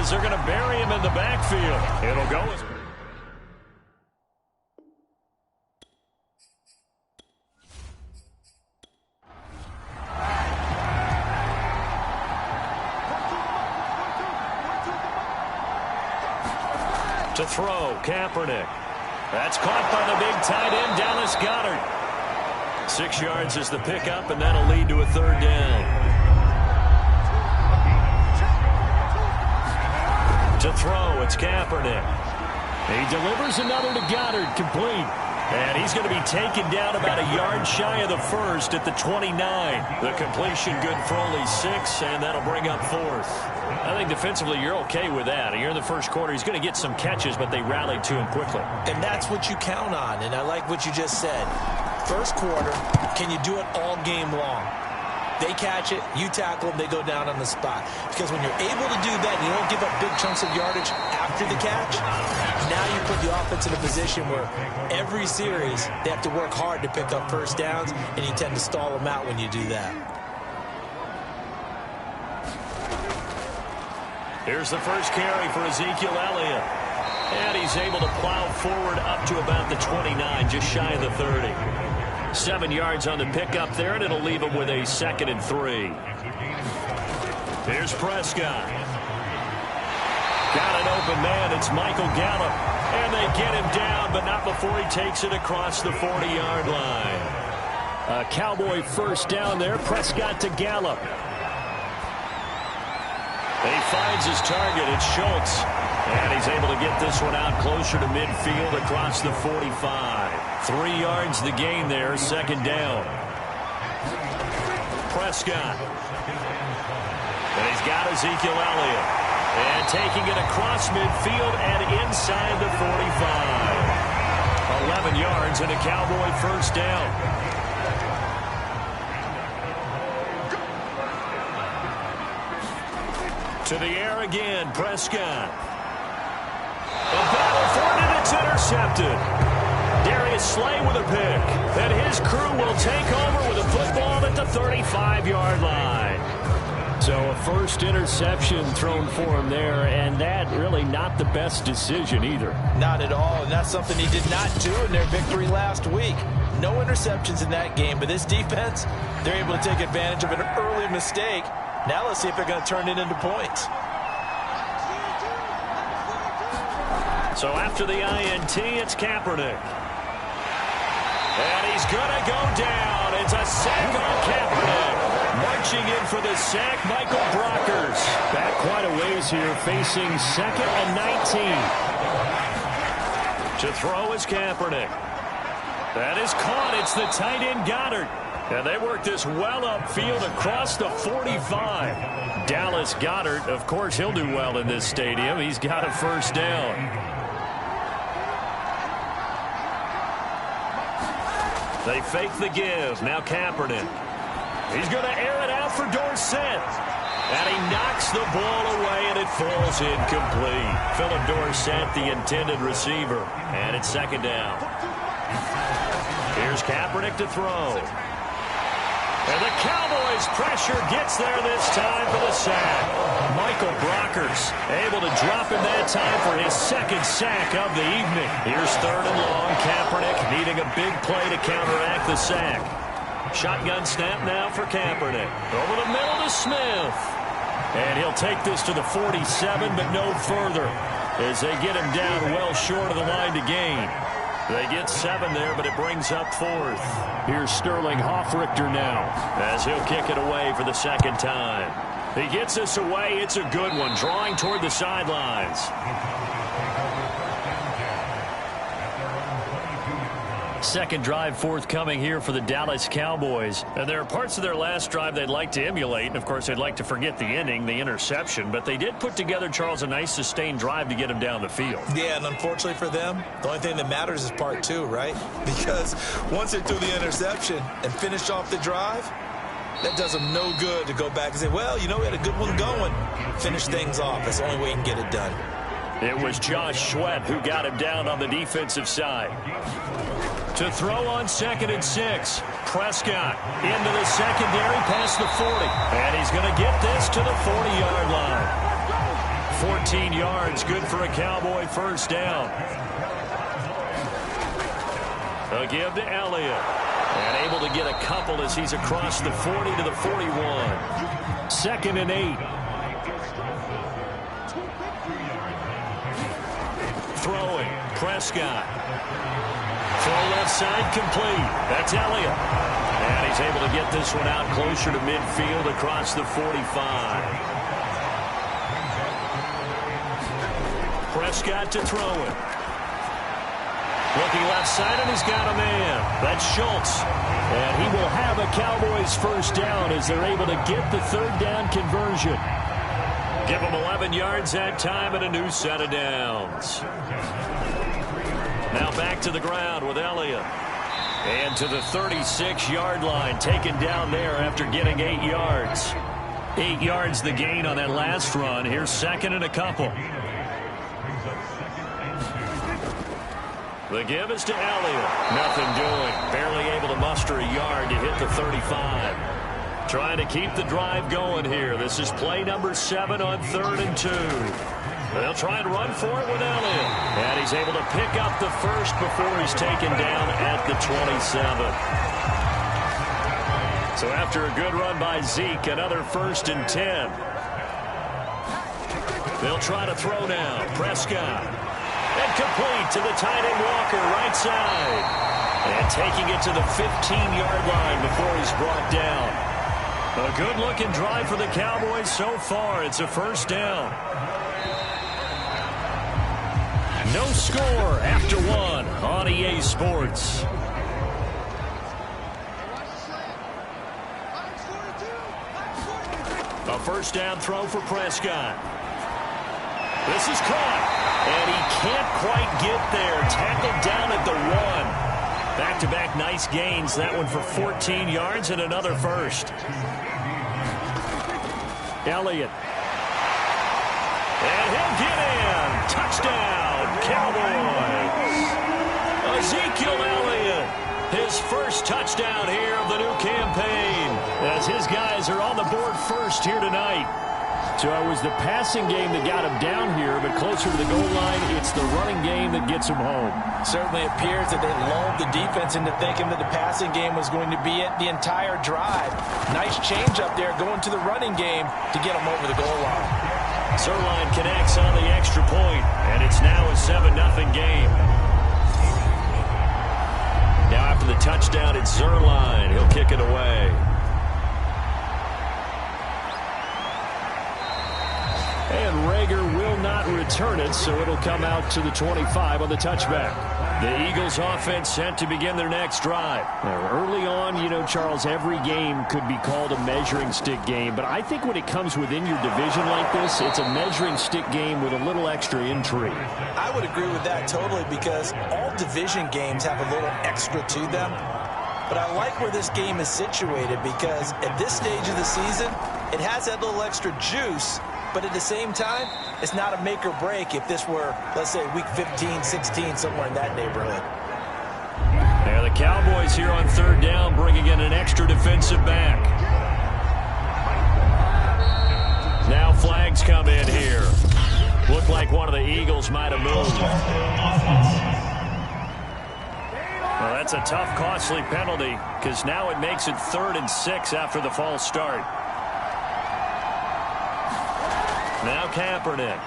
as they're going to bury him in the backfield. It'll go as... To throw, Kaepernick. That's caught by the big tight end, Dallas Goedert. 6 yards is the pickup, and that'll lead to a 3rd down. To throw, it's Kaepernick. He delivers another to Goedert, complete. And he's going to be taken down about a yard shy of the first at the 29. The completion good for only 6, and that'll bring up 4th. I think defensively you're okay with that. You're in the first quarter. He's going to get some catches, but they rallied to him quickly. And that's what you count on, and I like what you just said. First quarter, can you do it all game long? They catch it, you tackle them, they go down on the spot. Because when you're able to do that, you don't give up big chunks of yardage after the catch, now you put the offense in a position where every series they have to work hard to pick up first downs, and you tend to stall them out when you do that. Here's the first carry for Ezekiel Elliott. And he's able to plow forward up to about the 29, just shy of the 30. 7 yards on the pickup there, and it'll leave him with a 2nd and 3. Here's Prescott. Got an open man. It's Michael Gallup. And they get him down, but not before he takes it across the 40-yard line. A Cowboy first down there. Prescott to Gallup. He finds his target. It's Schultz. And he's able to get this one out closer to midfield across the 45. 3 yards the gain there, 2nd down. Prescott. And he's got Ezekiel Elliott. And taking it across midfield and inside the 45. 11 yards and a Cowboy first down. To the air again, Prescott. The battle for it, and it's intercepted. Darius Slay with a pick. And his crew will take over with a football at the 35-yard line. So a first interception thrown for him there, and that really not the best decision either. Not at all, and that's something he did not do in their victory last week. No interceptions in that game, but this defense, they're able to take advantage of an early mistake. Now let's see if they're going to turn it into points. So after the INT, it's Kaepernick. And he's going to go down. It's a sack on Kaepernick. Marching in for the sack, Michael Brockers. Back quite a ways here, facing 2nd and 19. To throw is Kaepernick. That is caught. It's the tight end Goddard. And they work this well upfield across the 45. Dallas Goedert, of course, he'll do well in this stadium. He's got a first down. They fake the give. Now Kaepernick. He's going to air it out for Dorsett. And he knocks the ball away, and it falls incomplete. Philip Dorsett, the intended receiver. And it's 2nd down. Here's Kaepernick to throw. And the Cowboys' pressure gets there this time for the sack. Michael Brockers able to drop him that time for his 2nd sack of the evening. Here's 3rd and long. Kaepernick needing a big play to counteract the sack. Shotgun snap now for Kaepernick. Over the middle to Smith. And he'll take this to the 47, but no further, as they get him down well short of the line to gain. They get 7 there, but it brings up 4th. Here's Sterling Hoffrichter now, as he'll kick it away for the 2nd time. He gets this away. It's a good one, drawing toward the sidelines. Second drive forthcoming here for the Dallas Cowboys. And there are parts of their last drive they'd like to emulate. And, of course, they'd like to forget the ending, the interception. But they did put together, Charles, a nice sustained drive to get him down the field. Yeah, and unfortunately for them, the only thing that matters is part 2, right? Because once they threw the interception and finished off the drive, that does them no good to go back and say, well, you know, we had a good one going. Finish things off. That's the only way you can get it done. It was Josh Sweat who got him down on the defensive side. To throw on 2nd and 6. Prescott into the secondary past the 40. And he's going to get this to the 40-yard line. 14 14 yards, good for a Cowboy first down. A give to Elliott. And able to get a couple as he's across the 40 to the 41. 2nd and 8. Throwing. Prescott. Throw left side complete. That's Elliott. And he's able to get this one out closer to midfield across the 45. Prescott to throw it. Looking left side, and he's got a man. That's Schultz. And he will have a Cowboys first down as they're able to get the 3rd down conversion. Give them 11 yards that time and a new set of downs. Now back to the ground with Elliott. And to the 36-yard line, taken down there after getting 8 yards. 8 yards the gain on that last run. Here's 2nd and a couple. The give is to Elliott. Nothing doing. Barely able to muster a yard to hit the 35. Trying to keep the drive going here. This is play number 7 on 3rd and 2. They'll try and run for it with Elliott. And he's able to pick up the first before he's taken down at the 27. So after a good run by Zeke, another 1st and 10. They'll try to throw now. Prescott. And complete to the tight end Walker, right side. And taking it to the 15-yard line before he's brought down. A good-looking drive for the Cowboys so far. It's a first down. No score after 1 on EA Sports. A first down throw for Prescott. This is caught. And he can't quite get there. Tackled down at the 1. Back-to-back nice gains. That one for 14 yards and another first. Elliott. And he'll get in. Touchdown, Cowboys. Ezekiel Elliott. His first touchdown here of the new campaign. As his guys are on the board first here tonight. So it was the passing game that got him down here, but closer to the goal line, it's the running game that gets him home. Certainly appears that they lulled the defense into thinking that the passing game was going to be it the entire drive. Nice change up there going to the running game to get him over the goal line. Zerline connects on the extra point, and it's now a 7-0 game. Now after the touchdown, it's Zerline. He'll kick it away. And Rager will not return it, so it'll come out to the 25 on the touchback. The Eagles offense set to begin their next drive. Now, early on, you know, Charles, every game could be called a measuring stick game, but I think when it comes within your division like this, it's a measuring stick game with a little extra intrigue. I would agree with that totally because all division games have a little extra to them. But I like where this game is situated because at this stage of the season, it has that little extra juice. But at the same time, it's not a make or break if this were, let's say, week 15, 16, somewhere in that neighborhood. Yeah, the Cowboys here on 3rd down bringing in an extra defensive back. Now flags come in here. Looked like one of the Eagles might have moved. Well, that's a tough, costly penalty because now it makes it 3rd and 6 after the false start. Now Kaepernick.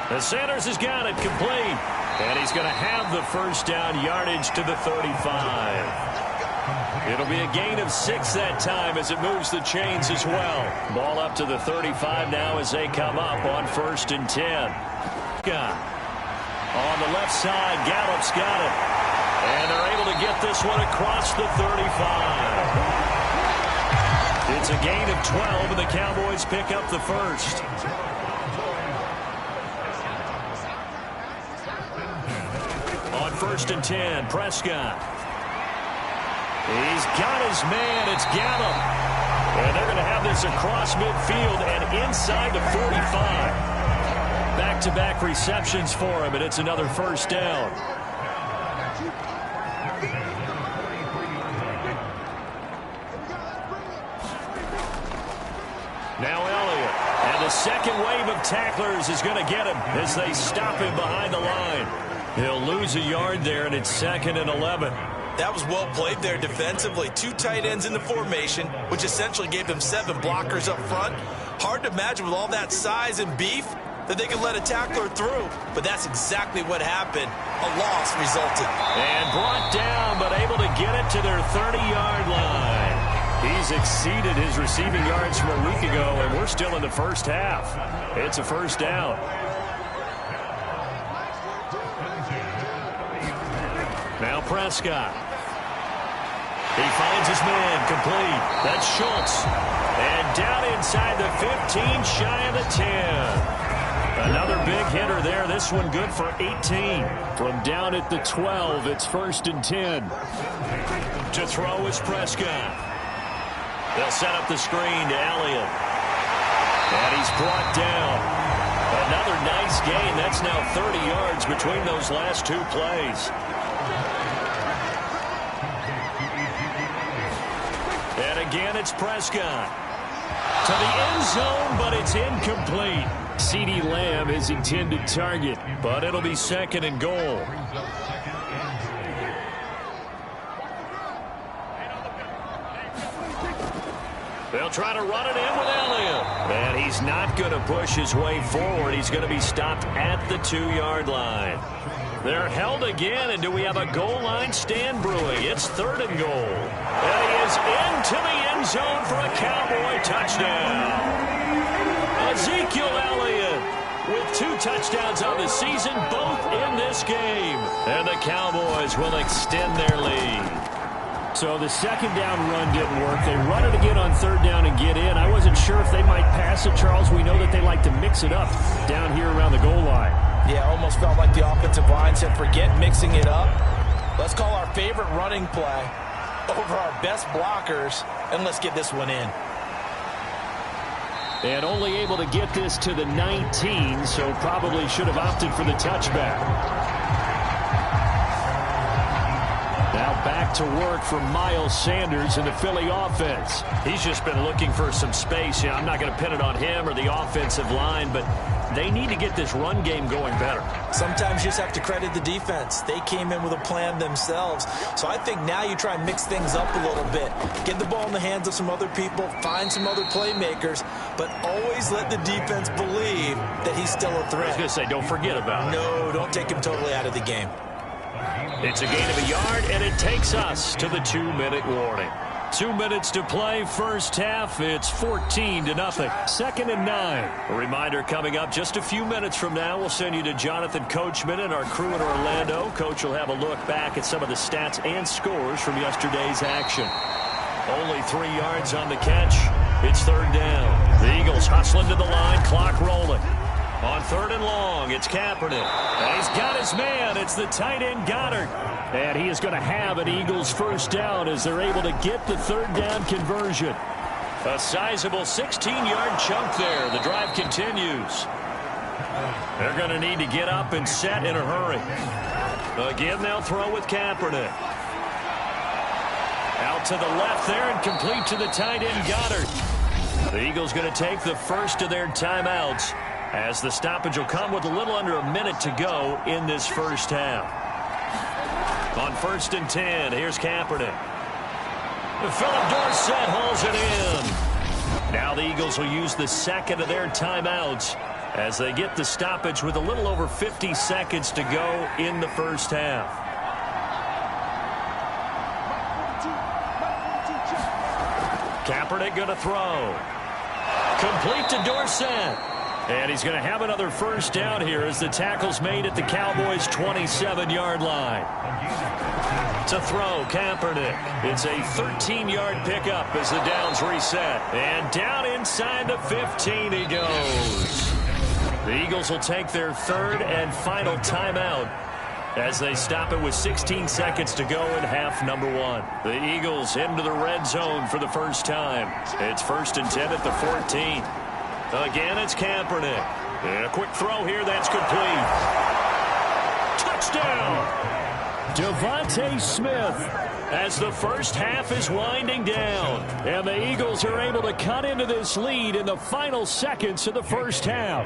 The Sanders has got it complete. And he's going to have the first down yardage to the 35. It'll be a gain of 6 that time as it moves the chains as well. Ball up to the 35 now as they come up on 1st and 10. On the left side, Gallup's got it. And they're able to get this one across the 35. It's a gain of 12, and the Cowboys pick up the first. On 1st and 10, Prescott. He's got his man. It's Gallup. And they're going to have this across midfield and inside the 45. Back-to-back receptions for him, and it's another first down. Now Elliott. And the second wave of tacklers is going to get him as they stop him behind the line. He'll lose a yard there, and it's 2nd and 11. That was well played there defensively. 2 tight ends in the formation, which essentially gave them 7 blockers up front. Hard to imagine with all that size and beef that they could let a tackler through, but that's exactly what happened. A loss resulted. And brought down, but able to get it to their 30-yard line. He's exceeded his receiving yards from a week ago, and we're still in the first half. It's a first down. Now Prescott. He finds his man complete. That's Schultz. And down inside the 15, shy of the 10. Another big hitter there. This one good for 18. From down at the 12, it's 1st and 10. To throw is Prescott. They'll set up the screen to Elliott. And he's brought down. Another nice gain. That's now 30 yards between those last 2 plays. And again, it's Prescott. To the end zone, but it's incomplete. CeeDee Lamb is intended target, but it'll be 2nd and goal. They'll try to run it in with Elliott. And he's not going to push his way forward. He's going to be stopped at the 2-yard line. They're held again, and do we have a goal line stand brewing? It's 3rd and goal. And he is into the end zone for a Cowboy touchdown. Ezekiel Elliott with 2 touchdowns on the season, both in this game. And the Cowboys will extend their lead. So the 2nd down run didn't work. They run it again on 3rd down and get in. I wasn't sure if they might pass it, Charles. We know that they like to mix it up down here around the goal line. Yeah, almost felt like the offensive line said, forget mixing it up. Let's call our favorite running play over our best blockers, and let's get this one in. And only able to get this to the 19, so probably should have opted for the touchback. Now back to work for Miles Sanders in the Philly offense. He's just been looking for some space. I'm not going to pin it on him or the offensive line, but they need to get this run game going better. Sometimes you just have to credit the defense. They came in with a plan themselves. So I think now you try and mix things up a little bit. Get the ball in the hands of some other people, find some other playmakers, but always let the defense believe that he's still a threat. I was going to say, don't forget about it. No, don't take him totally out of the game. It's a gain of a yard, and it takes us to the 2-minute warning. 2 minutes to play, first half. It's 14-0. 2nd and 9. A reminder coming up just a few minutes from now. We'll send you to Jonathan Coachman and our crew in Orlando. Coach will have a look back at some of the stats and scores from yesterday's action. Only 3 yards on the catch. It's 3rd down. The Eagles hustling to the line, clock rolling. On 3rd and long, it's Kaepernick. And he's got his man. It's the tight end Goddard. And he is going to have an Eagles first down as they're able to get the 3rd down conversion. A sizable 16-yard chunk there. The drive continues. They're going to need to get up and set in a hurry. Again, they'll throw with Kaepernick. Out to the left there and complete to the tight end Goddard. The Eagles going to take the first of their timeouts, as the stoppage will come with a little under a minute to go in this first half. On 1st and 10, here's Kaepernick. Philip Dorsett hauls it in. Now the Eagles will use the 2nd of their timeouts as they get the stoppage with a little over 50 seconds to go in the first half. Kaepernick going to throw. Complete to Dorsett. And he's going to have another first down here as the tackle's made at the Cowboys' 27-yard line. To throw, Kaepernick. It's a 13-yard pickup as the downs reset. And down inside the 15 he goes. The Eagles will take their 3rd and final timeout as they stop it with 16 seconds to go in half number 1. The Eagles into the red zone for the first time. It's 1st and 10 at the 14. Again, it's Kaepernick. And a quick throw here, that's complete. Touchdown! Devontae Smith as the first half is winding down. And the Eagles are able to cut into this lead in the final seconds of the first half.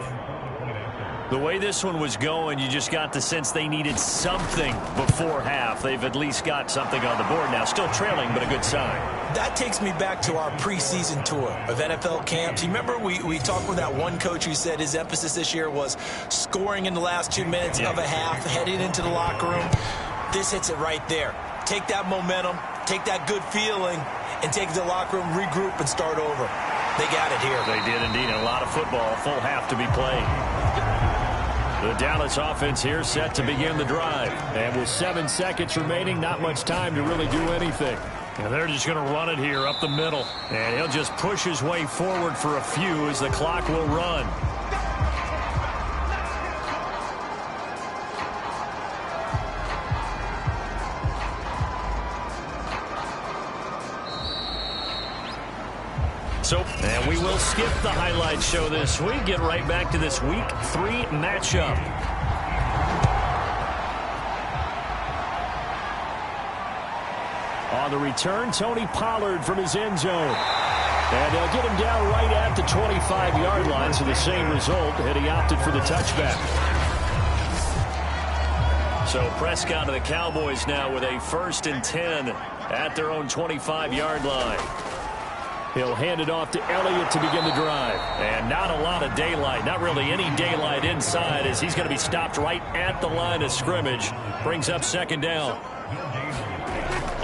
The way this one was going, you just got the sense they needed something before half. They've at least got something on the board now. Still trailing, but a good sign. That takes me back to our preseason tour of NFL camps. You remember we talked with that one coach who said his emphasis this year was scoring in the last 2 minutes of a half, heading into the locker room. This hits it right there. Take that momentum, take that good feeling, and take the locker room, regroup, and start over. They got it here. They did indeed. And a lot of football, a full half to be played. The Dallas offense here set to begin the drive. And with 7 seconds remaining, not much time to really do anything. And they're just going to run it here up the middle. And he'll just push his way forward for a few as the clock will run. And we will skip the highlight show this week. Get right back to this Week 3 matchup. On the return, Tony Pollard from his end zone. And they'll get him down right at the 25-yard line, so the same result, and he opted for the touchback. So Prescott and the Cowboys now with a 1st and 10 at their own 25-yard line. He'll hand it off to Elliott to begin the drive. And not a lot of daylight, not really any daylight inside, as he's going to be stopped right at the line of scrimmage. Brings up 2nd down.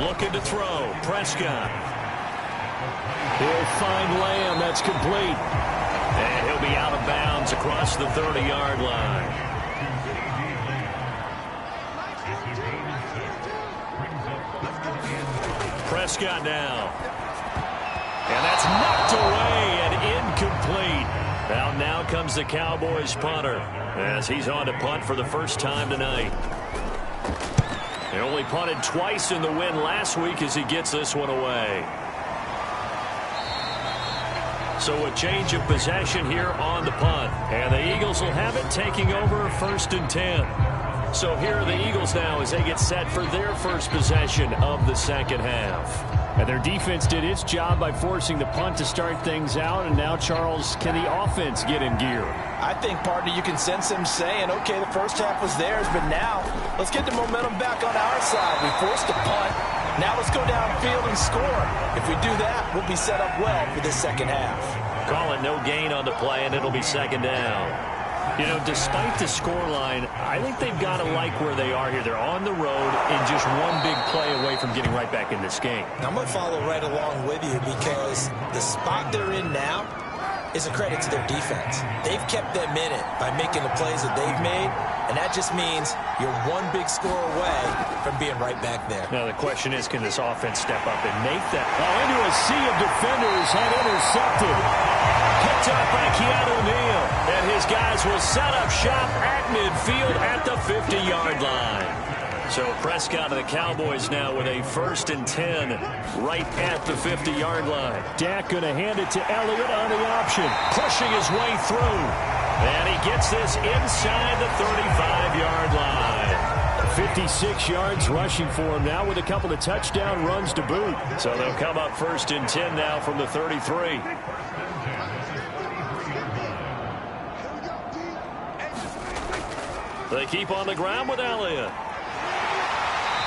Looking to throw. Prescott. He'll find Lamb. That's complete. And he'll be out of bounds across the 30-yard line. Prescott now. And that's knocked away and incomplete. Now comes the Cowboys punter as he's on to punt for the first time tonight. He only punted twice in the win last week as he gets this one away. So a change of possession here on the punt. And the Eagles will have it, taking over 1st and 10. So here are the Eagles now as they get set for their first possession of the second half. And their defense did its job by forcing the punt to start things out. And now, Charles, can the offense get in gear? I think, partner, you can sense them saying, okay, the first half was theirs, but now let's get the momentum back on our side. We forced the punt. Now let's go downfield and score. If we do that, we'll be set up well for this second half. Call it no gain on the play, and it'll be 2nd down. You know, despite the scoreline, I think they've got to like where they are here. They're on the road and just one big play away from getting right back in this game. I'm going to follow right along with you because the spot they're in now is a credit to their defense. They've kept them in it by making the plays that they've made, and that just means you're one big score away from being right back there. Now the question is, can this offense step up and make that? Oh, into a sea of defenders and intercepted. Picked up by Keanu Neal, and his guys will set up shop at midfield at the 50-yard line. So Prescott and the Cowboys now with a 1st and 10 right at the 50-yard line. Dak going to hand it to Elliott on the option, pushing his way through. And he gets this inside the 35-yard line. 56 yards rushing for him now with a couple of touchdown runs to boot. So they'll come up 1st and 10 now from the 33. They keep on the ground with Elliott.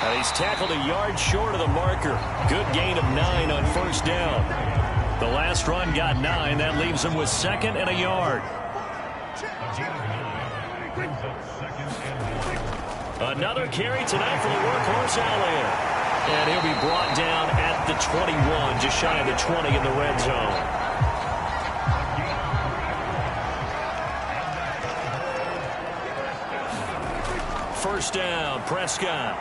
And he's tackled a yard short of the marker. Good gain of 9 on 1st down. The last run got 9. That leaves him with 2nd and a yard. Another carry tonight for the workhorse Elliott. And he'll be brought down at the 21, just shy of the 20 in the red zone. First down, Prescott.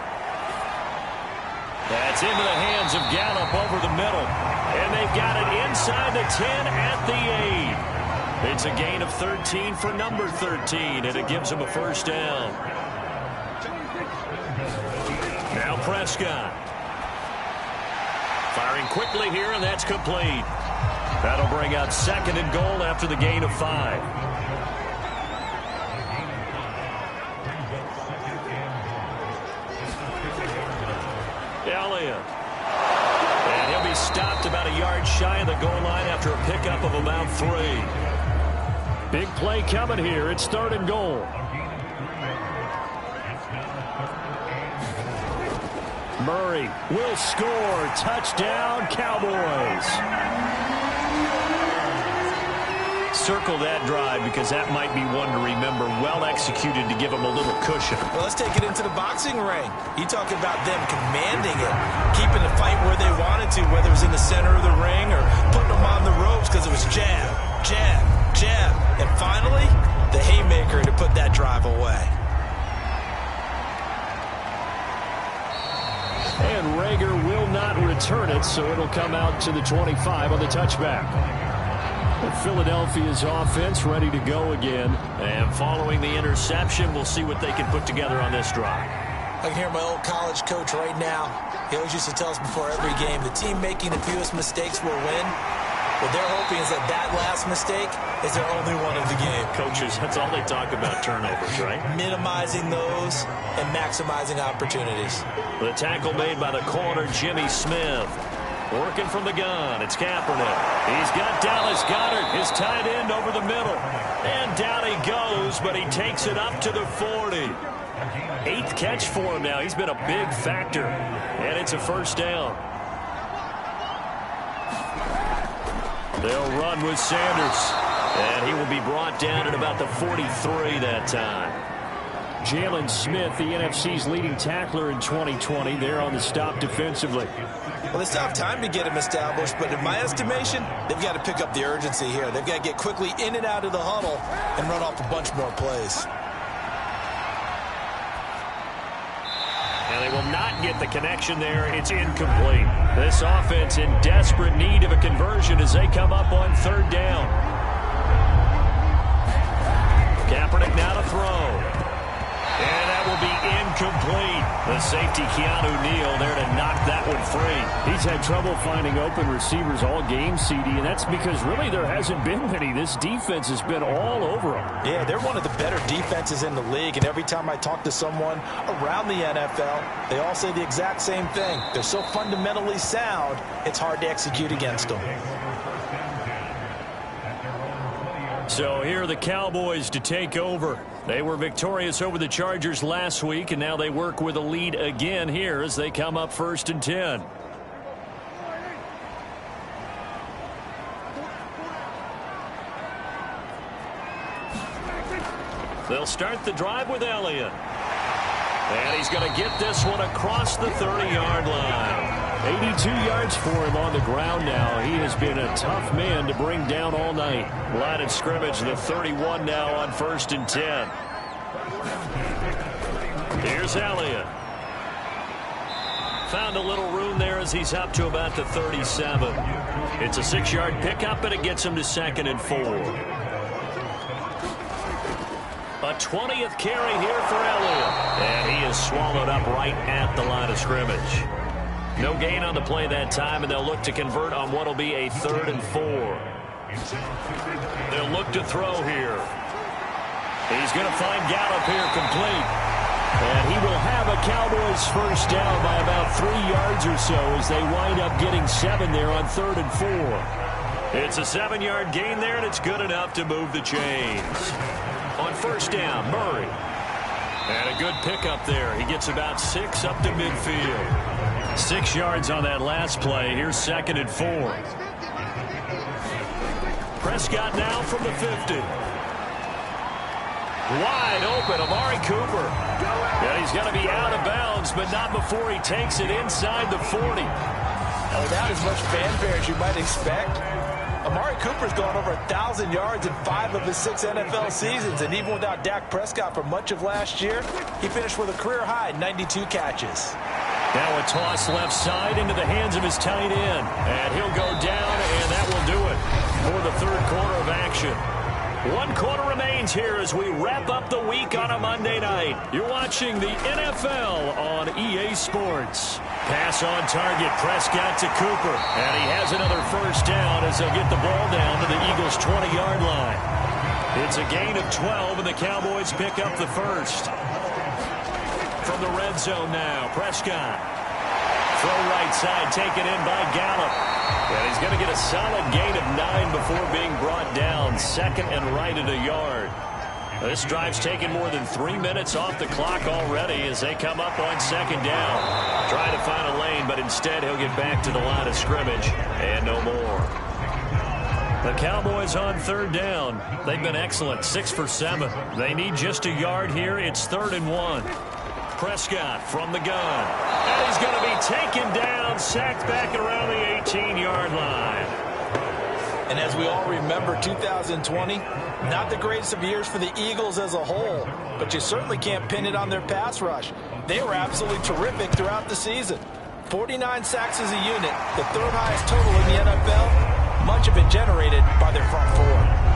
That's into the hands of Gallup over the middle. And they've got it inside the 10 at the 8. It's a gain of 13 for number 13, and it gives him a 1st down. Now Prescott. Firing quickly here, and that's complete. That'll bring out 2nd and goal after the gain of 5. Elliott goal line after a pickup of about 3. Big play coming here. It's 3rd and goal. Murray will score. Touchdown, Cowboys. Circle that drive because that might be one to remember. Well executed to give them a little cushion. Well, let's take it into the boxing ring. You talk about them commanding it, keeping the fight where they wanted to, whether it was in the center of the ring or putting them on the ropes because it was jab, jab, jab. And finally, the haymaker to put that drive away. And Rager will not return it, so it'll come out to the 25 on the touchback. Philadelphia's offense ready to go again. And following the interception, we'll see what they can put together on this drive. I can hear my old college coach right now. He always used to tell us before every game, the team making the fewest mistakes will win. What they're hoping is that last mistake is their only one of the game. Coaches, that's all they talk about, turnovers, right? Minimizing those and maximizing opportunities. The tackle made by the corner, Jimmy Smith. Working from the gun, it's Kaepernick. He's got Dallas Goedert, his tight end, over the middle. And down he goes, but he takes it up to the 40. 8th catch for him now. He's been a big factor. And it's a 1st down. They'll run with Sanders. And he will be brought down at about the 43 that time. Jalen Smith, the NFC's leading tackler in 2020, there on the stop defensively. Well, they still have time to get him established, but in my estimation, they've got to pick up the urgency here. They've got to get quickly in and out of the huddle and run off a bunch more plays. And they will not get the connection there. It's incomplete. This offense in desperate need of a conversion as they come up on 3rd down. Kaepernick now to throw. And that will be incomplete. The safety, Keanu Neal, there to knock that one free. He's had trouble finding open receivers all game, CD, and that's because really there hasn't been many. This defense has been all over them. Yeah, they're one of the better defenses in the league, and every time I talk to someone around the NFL, they all say the exact same thing. They're so fundamentally sound, it's hard to execute against them. So here are the Cowboys to take over. They were victorious over the Chargers last week, and now they work with a lead again here as they come up 1st and 10. They'll start the drive with Elliott. And he's going to get this one across the 30-yard line. 82 yards for him on the ground now. He has been a tough man to bring down all night. Line of scrimmage, the 31 now on 1st and 10. Here's Elliott. Found a little room there as he's up to about the 37. It's a 6-yard pickup, and it gets him to 2nd and 4. A 20th carry here for Elliott. And he is swallowed up right at the line of scrimmage. No gain on the play that time, and they'll look to convert on what will be a 3rd and 4. They'll look to throw here. He's going to find Gallup here complete. And he will have a Cowboys 1st down by about 3 yards or so as they wind up getting 7 there on 3rd and 4. It's a 7-yard gain there, and it's good enough to move the chains. On 1st down, Murray. And a good pickup there. He gets about 6 up to midfield. 6 yards on that last play. Here's 2nd and 4. Prescott now from the 50. Wide open, Amari Cooper. Yeah, he's got to be out of bounds, but not before he takes it inside the 40. Without as much fanfare as you might expect, Amari Cooper's gone over 1,000 yards in 5 of his 6 NFL seasons, and even without Dak Prescott for much of last year, he finished with a career-high 92 catches. Now a toss left side into the hands of his tight end, and he'll go down, and that will do it for the 3rd quarter of action. 1 quarter remains here as we wrap up the week on a Monday night. You're watching the NFL on EA Sports. Pass on target, Prescott to Cooper. And he has another 1st down as they'll get the ball down to the Eagles' 20-yard line. It's a gain of 12, and the Cowboys pick up the 1st. From the red zone now, Prescott. Throw right side, taken in by Gallup. And he's going to get a solid gain of 9 before being brought down. Second and right at a yard. This drive's taken more than 3 minutes off the clock already as they come up on second down. Trying to find a lane, but instead he'll get back to the line of scrimmage and no more. The Cowboys on third down. They've been excellent, 6 for 7. They need just a yard here. It's 3rd and 1. Prescott from the gun. And he's going to be taken down, sacked back around the 18-yard line. And as we all remember, 2020, not the greatest of years for the Eagles as a whole, but you certainly can't pin it on their pass rush. They were absolutely terrific throughout the season. 49 sacks as a unit, the 3rd highest total in the NFL, much of it generated by their front four.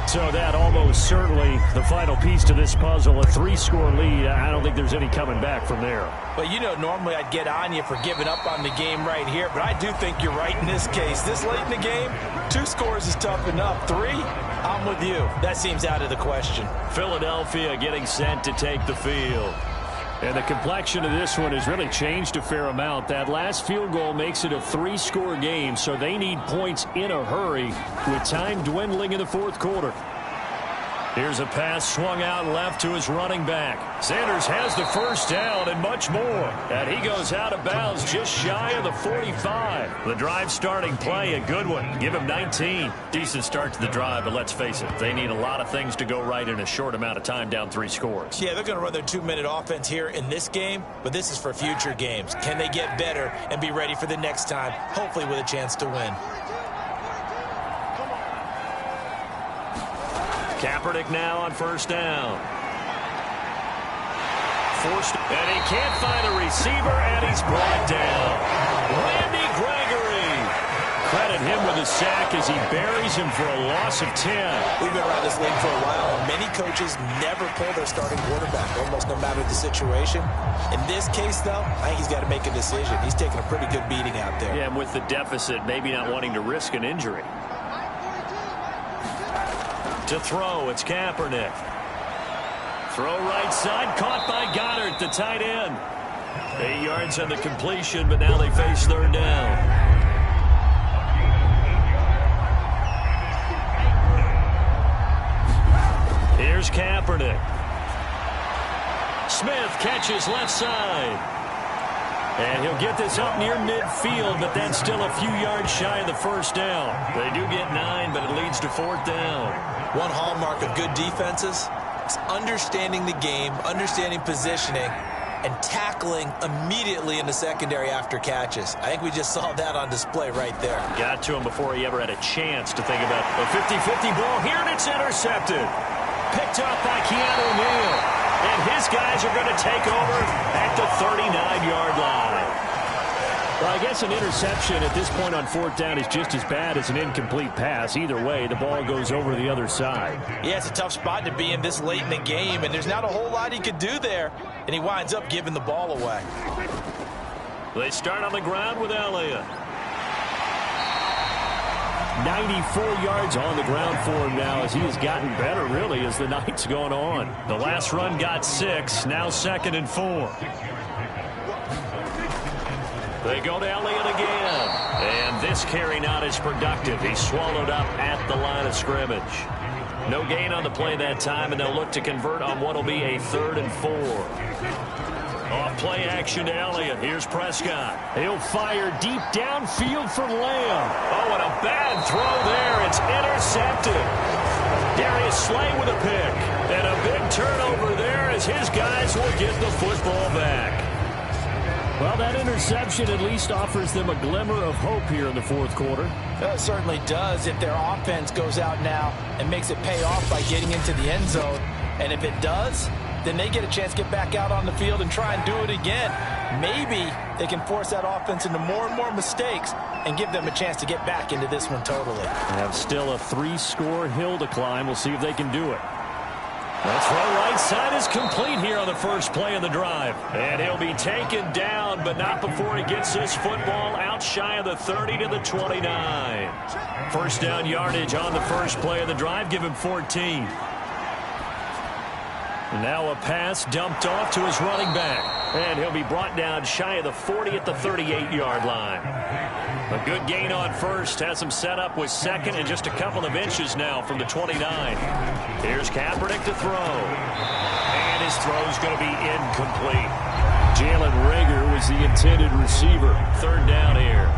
So that almost certainly the final piece to this puzzle, a 3-score lead. I don't think there's any coming back from there. But, you know, normally I'd get on you for giving up on the game right here, but I do think you're right in this case. This late in the game, 2 scores is tough enough. 3, I'm with you. That seems out of the question. Philadelphia getting sent to take the field. And the complexion of this one has really changed a fair amount. That last field goal makes it a 3-score game, so they need points in a hurry with time dwindling in the 4th quarter. Here's a pass swung out left to his running back. Sanders has the first down and much more. And he goes out of bounds just shy of the 45. The drive starting play, a good one. Give him 19. Decent start to the drive, but let's face it, they need a lot of things to go right in a short amount of time down 3 scores. Yeah, they're going to run their 2-minute offense here in this game, but this is for future games. Can they get better and be ready for the next time, hopefully with a chance to win? Kaepernick now on first down. Forced, and he can't find a receiver, and he's brought down. Randy Gregory. Credit him with a sack as he buries him for a loss of 10. We've been around this league for a while, and many coaches never pull their starting quarterback, almost no matter the situation. In this case, though, I think he's got to make a decision. He's taking a pretty good beating out there. Yeah, and with the deficit, maybe not wanting to risk an injury. To throw, it's Kaepernick. Throw right side, caught by Goddard, the tight end. 8 yards on the completion, but now they face third down. Here's Kaepernick. Smith catches left side. And he'll get this up near midfield, but that's still a few yards shy of the first down. They do get 9, but it leads to 4th down. One hallmark of good defenses is understanding the game, understanding positioning, and tackling immediately in the secondary after catches. I think we just saw that on display right there. Got to him before he ever had a chance to think about a 50-50 ball here, and it's intercepted. Picked up by Keanu Neal. And his guys are going to take over at the 39-yard line. Well, I guess an interception at this point on 4th down is just as bad as an incomplete pass. Either way, the ball goes over the other side. Yeah, it's a tough spot to be in this late in the game, and there's not a whole lot he could do there, and he winds up giving the ball away. They start on the ground with Elliott. 94 yards on the ground for him now as he has gotten better, really, as the night's gone on. The last run got 6, now 2nd and 4. They go to Elliott again. And this carry not as productive. He's swallowed up at the line of scrimmage. No gain on the play that time, and they'll look to convert on what will be a 3rd and 4. Off play action to Elliott. Here's Prescott. He'll fire deep downfield for Lamb. Oh, and a bad throw there. It's intercepted. Darius Slay with a pick. And a big turnover there as his guys will get the football back. Well, that interception at least offers them a glimmer of hope here in the 4th quarter. It certainly does if their offense goes out now and makes it pay off by getting into the end zone. And if it does, then they get a chance to get back out on the field and try and do it again. Maybe they can force that offense into more and more mistakes and give them a chance to get back into this one totally. They have still a 3-score hill to climb. We'll see if they can do it. That throw right side is complete here on the first play of the drive. And he'll be taken down, but not before he gets this football out shy of the 30 to the 29. First down yardage on the first play of the drive. Give him 14. Now a pass dumped off to his running back. And he'll be brought down shy of the 40 at the 38-yard line. A good gain on first. Has him set up with second and just a couple of inches now from the 29. Here's Kaepernick to throw. And his throw's going to be incomplete. Jalen Reagor was the intended receiver. Third down here.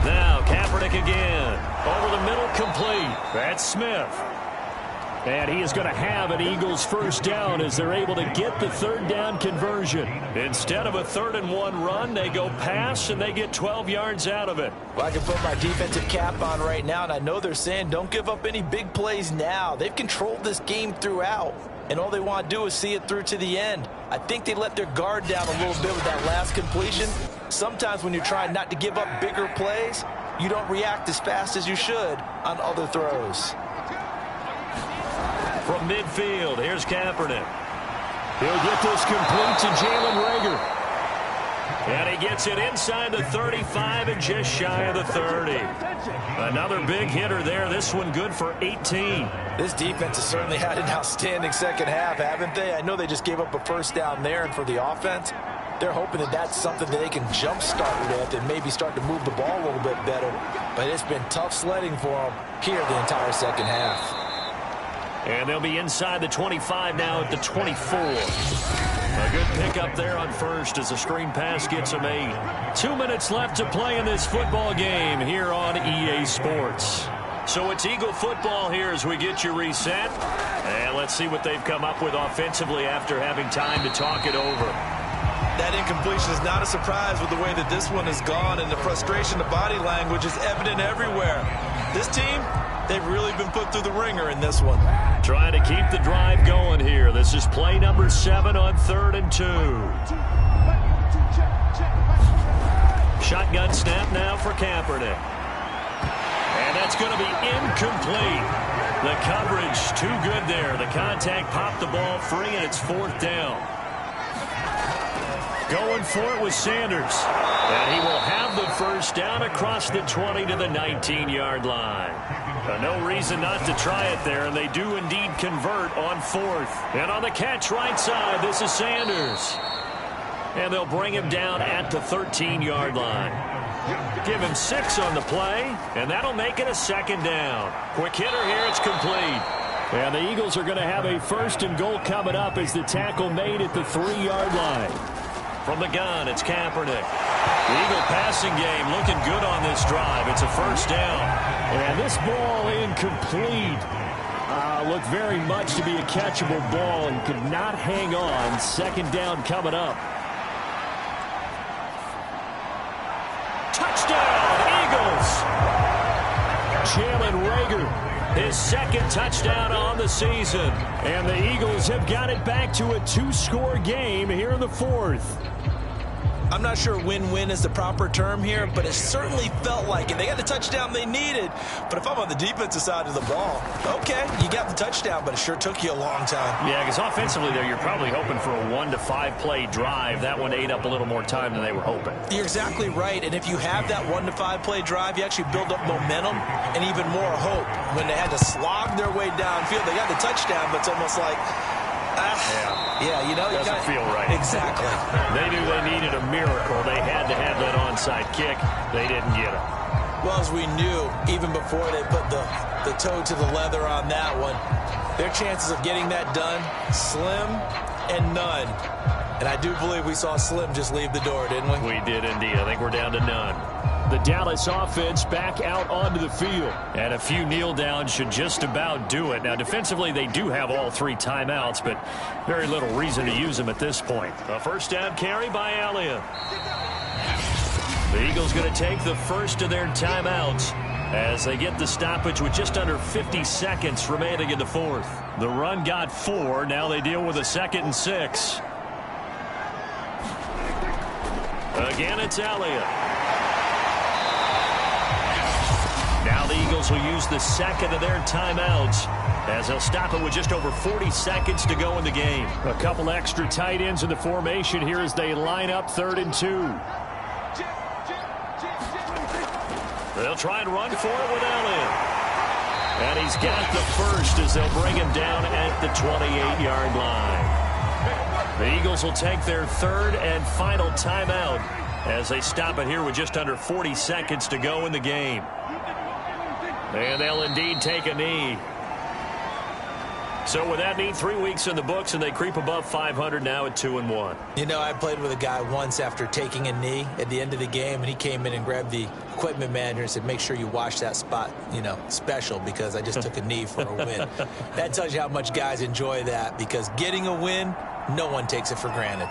Now Kaepernick again. Over the middle, complete. That's Smith. And he is going to have an Eagles first down as they're able to get the third down conversion. Instead of a 3rd-and-1 run, they go pass, and they get 12 yards out of it. Well, I can put my defensive cap on right now, and I know they're saying don't give up any big plays now. They've controlled this game throughout, and all they want to do is see it through to the end. I think they let their guard down a little bit with that last completion. Sometimes when you're trying not to give up bigger plays, you don't react as fast as you should on other throws. From midfield, here's Kaepernick. He'll get this complete to Jalen Reagor. And he gets it inside the 35 and just shy of the 30. Another big hitter there. This one good for 18. This defense has certainly had an outstanding second half, haven't they? I know they just gave up a first down there, and for the offense, they're hoping that that's something that they can jumpstart with and maybe start to move the ball a little bit better. But it's been tough sledding for them here the entire second half. And they'll be inside the 25 now at the 24. A good pickup there on first as the screen pass gets them 8. 2 minutes left to play in this football game here on EA Sports. So it's Eagle football here as we get you reset. And let's see what they've come up with offensively after having time to talk it over. That incompletion is not a surprise with the way that this one has gone, and the frustration, the body language is evident everywhere. This team, they've really been put through the ringer in this one. Trying to keep the drive going here. This is play number 7 on 3rd and 2. Shotgun snap now for Kaepernick. And that's going to be incomplete. The coverage too good there. The contact popped the ball free, and it's 4th down. Going for it with Sanders. And he will have the first down across the 20 to the 19-yard line. No reason not to try it there, and they do indeed convert on 4th. And on the catch right side, this is Sanders. And they'll bring him down at the 13-yard line. Give him 6 on the play, and that'll make it a 2nd down. Quick hitter here, it's complete. And the Eagles are going to have a 1st and goal coming up as the tackle made at the 3-yard line. From the gun, it's Kaepernick. The Eagle passing game looking good on this drive. It's a 1st down. And this ball incomplete. Looked very much to be a catchable ball and could not hang on. 2nd down coming up. Touchdown, Eagles! Jalen Reagor, his 2nd touchdown on the season. And the Eagles have got it back to a 2-score game here in the 4th. I'm not sure win-win is the proper term here, but it certainly felt like it. They got the touchdown they needed. But if I'm on the defensive side of the ball, okay, you got the touchdown, but it sure took you a long time. Yeah, because offensively there, you're probably hoping for a 1 to 5 play drive. That one ate up a little more time than they were hoping. You're exactly right, and if you have that 1 to 5 play drive, you actually build up momentum and even more hope. When they had to slog their way downfield, they got the touchdown, but it's almost like, yeah, you know, doesn't feel right. Exactly. They knew they needed a miracle. They had to have that onside kick. They didn't get it. Well, as we knew, even before they put the toe to the leather on that one, their chances of getting that done, slim and none. And I do believe we saw Slim just leave the door, didn't we? We did indeed. I think we're down to none. The Dallas offense back out onto the field. And a few kneel downs should just about do it. Now, defensively, they do have all 3 timeouts, but very little reason to use them at this point. A 1st down carry by Elliott. The Eagles going to take the first of their timeouts as they get the stoppage with just under 50 seconds remaining in the 4th. The run got 4. Now they deal with a 2nd and 6. Again, it's Elliott. Now the Eagles will use the 2nd of their timeouts as they'll stop it with just over 40 seconds to go in the game. A couple extra tight ends in the formation here as they line up 3rd and 2. They'll try and run for it with Elliott. And he's got the first as they'll bring him down at the 28-yard line. The Eagles will take their third and final timeout as they stop it here with just under 40 seconds to go in the game. And they'll indeed take a knee. So with that knee, 3 weeks in the books, and they creep above 500 now at 2-1. You know, I played with a guy once after taking a knee at the end of the game, and he came in and grabbed the equipment manager and said, make sure you wash that spot, you know, special, because I just took a knee for a win. That tells you how much guys enjoy that, because getting a win, no one takes it for granted.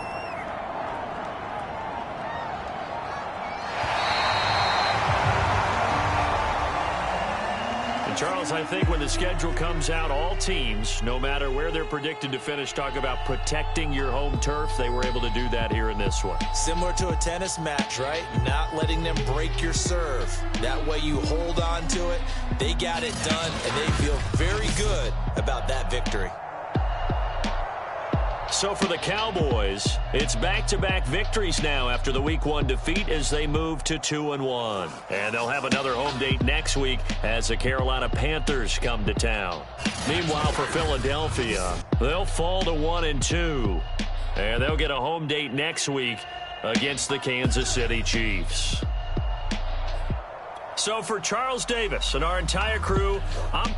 Charles, I think when the schedule comes out, all teams, no matter where they're predicted to finish, talk about protecting your home turf. They were able to do that here in this one. Similar to a tennis match, right? Not letting them break your serve. That way you hold on to it. They got it done, and they feel very good about that victory. So for the Cowboys, it's back-to-back victories now after the Week 1 defeat as they move to 2-1. And they'll have another home date next week as the Carolina Panthers come to town. Meanwhile, for Philadelphia, they'll fall to 1-2. And they'll get a home date next week against the Kansas City Chiefs. So for Charles Davis and our entire crew, I'm